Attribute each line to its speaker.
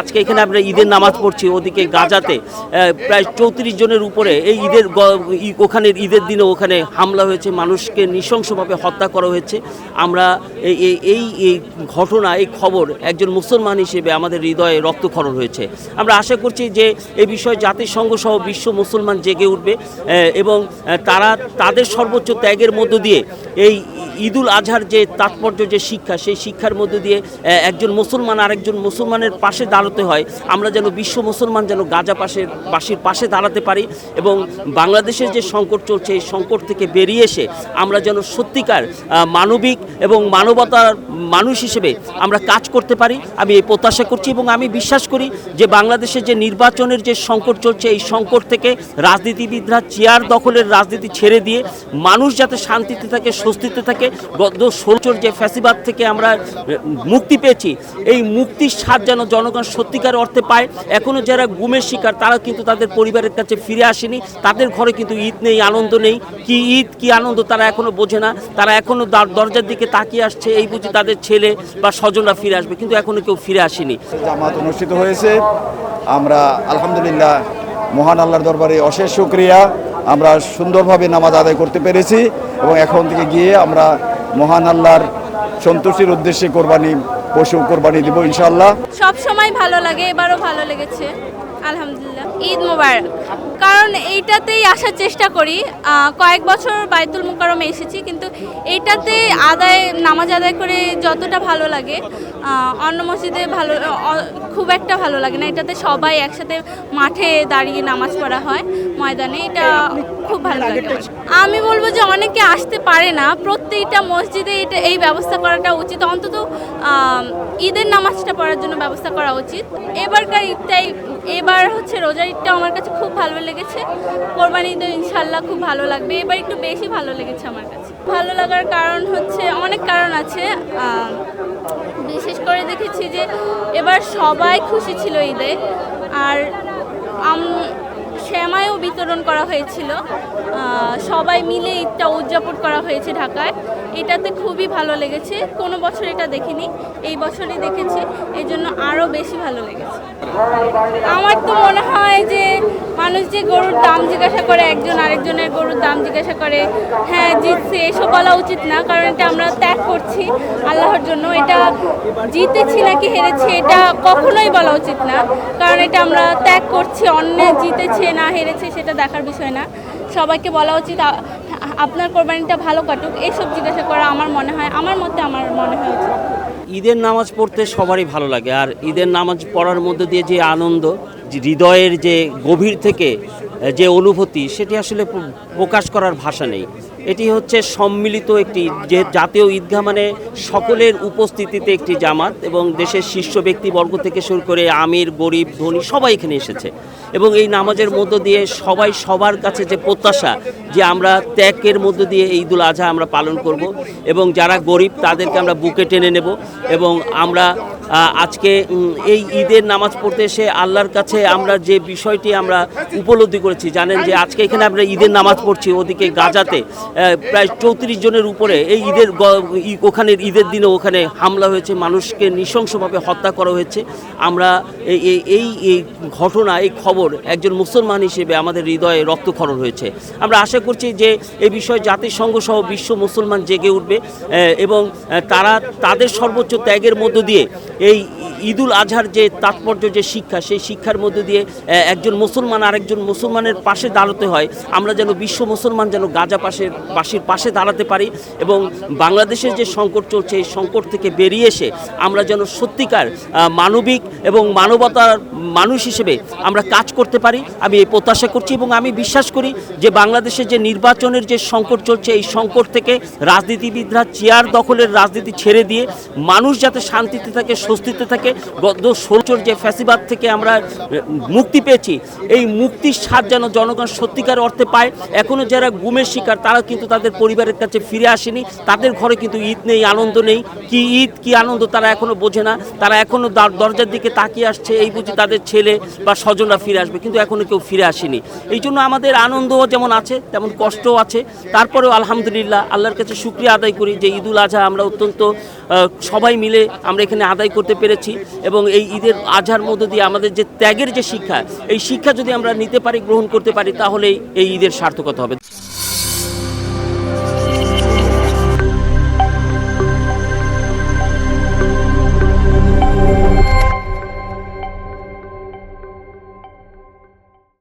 Speaker 1: আজকে এখানে আমরা ঈদের নামাজ পড়ছি, ওদিকে গাজাতে প্রায় 34 জনের উপরে এই ওখানে ঈদের দিনে ওখানে হামলা হয়েছে, মানুষকে নৃশংসভাবে হত্যা করা হয়েছে। আমরা এই ঘটনা, এই খবর একজন মুসলমান হিসেবে আমাদের হৃদয়ে রক্তক্ষরণ হয়েছে। আমরা আশা করছি যে এই বিষয়ে জাতিসংঘ সহ বিশ্ব মুসলমান জেগে উঠবে এবং তারা তাদের সর্বোচ্চ ত্যাগের মধ্য দিয়ে এই ঈদুল আজহার যে তাৎপর্য, যে শিক্ষা, সেই শিক্ষার মধ্য দিয়ে একজন মুসলমান আরেকজন মুসলমানের পাশে দাঁড়াতে হয়। আমরা যেন বিশ্ব মুসলমান যেন বাসীর পাশে দাঁড়াতে পারি এবং বাংলাদেশের যে সংকট চলছে এই সংকট থেকে বেরিয়ে এসে আমরা যেন সত্যিকার মানবিক এবং মানবতার মানুষ হিসেবে আমরা কাজ করতে পারি, আমি এই প্রত্যাশা করছি। এবং আমি বিশ্বাস করি যে বাংলাদেশের যে নির্বাচনের যে সংকট চলছে এই সংকট থেকে রাজনীতিবিদরা চেয়ার দখলের রাজনীতি ছেড়ে দিয়ে মানুষ যাতে শান্তিতে থাকে, স্বস্তিতে থাকে, গত 16 যে ফ্যাসিবাদ থেকে আমরা মুক্তি পেয়েছি এই মুক্তির স্বাদ যেন জনগণ সত্যিকার অর্থে পায়। এখনও যারা গুমের শিকার তারা কিন্তু তাদের পরিবারের কাছে ফিরে আসেনি, তাদের ঘরে কিন্তু ঈদ নেই, আনন্দ নেই। কি ঈদ কি আনন্দ তারা এখনও বোঝে না, তারা এখনও দরজার দিকে তাকিয়ে আসছে, এই বুঝি তাদের ছেলে বা স্বজনরা ফিরে আসবে, কিন্তু এখনও কেউ ফিরে আসেনি।
Speaker 2: জামাত অনুষ্ঠিত হয়েছে, আমরা আলহামদুলিল্লাহ মহান আল্লাহর দরবারে অশেষ শুকরিয়া, আমরা সুন্দরভাবে নামাজ আদায় করতে পেরেছি এবং এখন থেকে গিয়ে আমরা মহান আল্লাহর সন্তুষ্টির উদ্দেশ্যে পশু কোরবানি দিব ইনশাআল্লাহ।
Speaker 3: সব সময় ভালো লাগে, এবারও ভালো লেগেছে আলহামদুলিল্লাহ। ঈদ মোবারক, কারণ এইটাতেই আসার চেষ্টা করি। কয়েক বছর বাইতুল মুকাররমে এসেছি, কিন্তু এইটাতে নামাজ আদায় করে যতটা ভালো লাগে অন্য মসজিদে খুব একটা ভালো লাগে না। এটাতে সবাই একসাথে মাঠে দাঁড়িয়ে নামাজ পড়া হয় ময়দানে, এটা খুব ভালো লাগে। আমি বলবো যে অনেকে আসতে পারে না, প্রত্যেকটা মসজিদে এই ব্যবস্থা করাটা উচিত, অন্তত ঈদের নামাজটা পড়ার জন্য ব্যবস্থা করা উচিত। এবারকার ঈদটাই, এবার হচ্ছে রোজার ঈদটা আমার কাছে খুব ভালো লেগেছে, কোরবানি ঈদও ইনশাল্লাহ খুব ভালো লাগবে, এবার একটু বেশি ভালো লেগেছে আমার কাছে। ভালো লাগার কারণ হচ্ছে অনেক কারণ আছে, বিশেষ করে দেখেছি যে এবার সবাই খুশি ছিল ঈদে, আর সেমাইও বিতরণ করা হয়েছিল, সবাই মিলে ঈদটা উদযাপন করা হয়েছে ঢাকায়, এটাতে খুবই ভালো লেগেছে। কোনো বছর এটা দেখিনি, এই বছরই দেখেছি, এই জন্য আরও বেশি ভালো লেগেছে। আমার তো মনে হয় যে মানুষ যে গরুর দাম জিজ্ঞাসা করে, একজন আরেকজনের গরুর দাম জিজ্ঞাসা করে, হ্যাঁ জিতছে, এসব বলা উচিত না, কারণ এটা আমরা ত্যাগ করছি আল্লাহর জন্য। এটা জিতেছি নাকি হেরেছি এটা কখনোই বলা উচিত না, কারণ এটা আমরা ত্যাগ করছি, অন্য জিতেছে না হেরেছে সেটা দেখার বিষয় না। সবাইকে বলা উচিত আপনার কোরবানিটা ভালো কাটুক, এইসব জিজ্ঞাসা করা আমার মনে হয় উচিত।
Speaker 1: ঈদের নামাজ পড়তে সবারই ভালো লাগে, আর ঈদের নামাজ পড়ার মধ্যে দিয়ে যে আনন্দ, হৃদয়ের যে গভীর থেকে যে অনুভূতি, সেটি আসলে প্রকাশ করার ভাষা নেই। এটি হচ্ছে সম্মিলিত একটি যে জাতীয় ঈদগাহ, মানে সকলের উপস্থিতিতে একটি জামাত, এবং দেশের শীর্ষ ব্যক্তিবর্গ থেকে শুরু করে আমির, গরিব, ধনী সবাই এখানে এসেছে। এবং এই নামাজের মধ্য দিয়ে সবাই সবার কাছে যে প্রত্যাশা যে আমরা ত্যাগের মধ্য দিয়ে এই ঈদুল আজহা আমরা পালন করব, এবং যারা গরিব তাদেরকে আমরা বুকে টেনে নেব। এবং আমরা আজকে এই ঈদের নামাজ পড়তে এসে আল্লাহর কাছে আমরা যে বিষয়টি আমরা উপলব্ধি করেছি, জানেন যে আজকে এখানে আমরা ঈদের নামাজ পড়ছি, ওদিকে গাজাতে প্রায় 34 জনের উপরে এই ওখানে ঈদের দিনে ওখানে হামলা হয়েছে, মানুষকে নৃশংসভাবে হত্যা করা হয়েছে। আমরা এই ঘটনা, এই খবর একজন মুসলমান হিসেবে আমাদের হৃদয়ে রক্তক্ষরণ হয়েছে। আমরা আশা করছি যে এই বিষয়ে জাতিসংঘ সহ বিশ্ব মুসলমান জেগে উঠবে এবং তারা তাদের সর্বোচ্চ ত্যাগের মধ্য দিয়ে এই ঈদুল আজহার যে তাৎপর্য, যে শিক্ষা, সেই শিক্ষার মধ্য দিয়ে একজন মুসলমান আরেকজন মুসলমানের পাশে দাঁড়াতে হয়। আমরা যেন বিশ্ব মুসলমান যেন বাসীর পাশে দাঁড়াতে পারি এবং বাংলাদেশের যে সংকট চলছে এই সংকট থেকে বেরিয়ে এসে আমরা যেন সত্যিকার মানবিক এবং মানবতার মানুষ হিসেবে আমরা কাজ করতে পারি, আমি এই প্রত্যাশা করছি। এবং আমি বিশ্বাস করি যে বাংলাদেশের যে নির্বাচনের যে সংকট চলছে এই সংকট থেকে রাজনীতিবিদরা চেয়ার দখলের রাজনীতি ছেড়ে দিয়ে মানুষ যাতে শান্তিতে থাকে, স্বস্তিতে থাকে, গত 16 যে ফ্যাসিবাদ থেকে আমরা মুক্তি পেয়েছি এই মুক্তির স্বাদ যেন জনগণ সত্যিকার অর্থে পায়। এখনও যারা গুমের শিকার তারা কিন্তু তাদের পরিবারের কাছে ফিরে আসেনি, তাদের ঘরে কিন্তু ঈদ নেই, আনন্দ নেই। কি ঈদ কি আনন্দ তারা এখনো বোঝে না, তারা এখনো দরজার দিকে তাকিয়ে আসছে, এই বুঝি তাদের ছেলে বা স্বজনরা ফিরে আসবে, কিন্তু এখনো কেউ ফিরে আসেনি। এই জন্য আমাদের আনন্দও যেমন আছে তেমন কষ্টও আছে। তারপরেও আলহামদুলিল্লাহ আল্লাহর কাছে শুকরিয়া আদায় করি যে ঈদুল আজহা আমরা অত্যন্ত সবাই মিলে আমরা এখানে আদায় করতে পেরেছি। এবং এই ঈদের আজহার মধ্য দিয়ে আমাদের যে ত্যাগের যে শিক্ষা, এই শিক্ষা যদি আমরা নিতে পারি, গ্রহণ করতে পারি, তাহলেই এই ঈদের সার্থকতা হবে।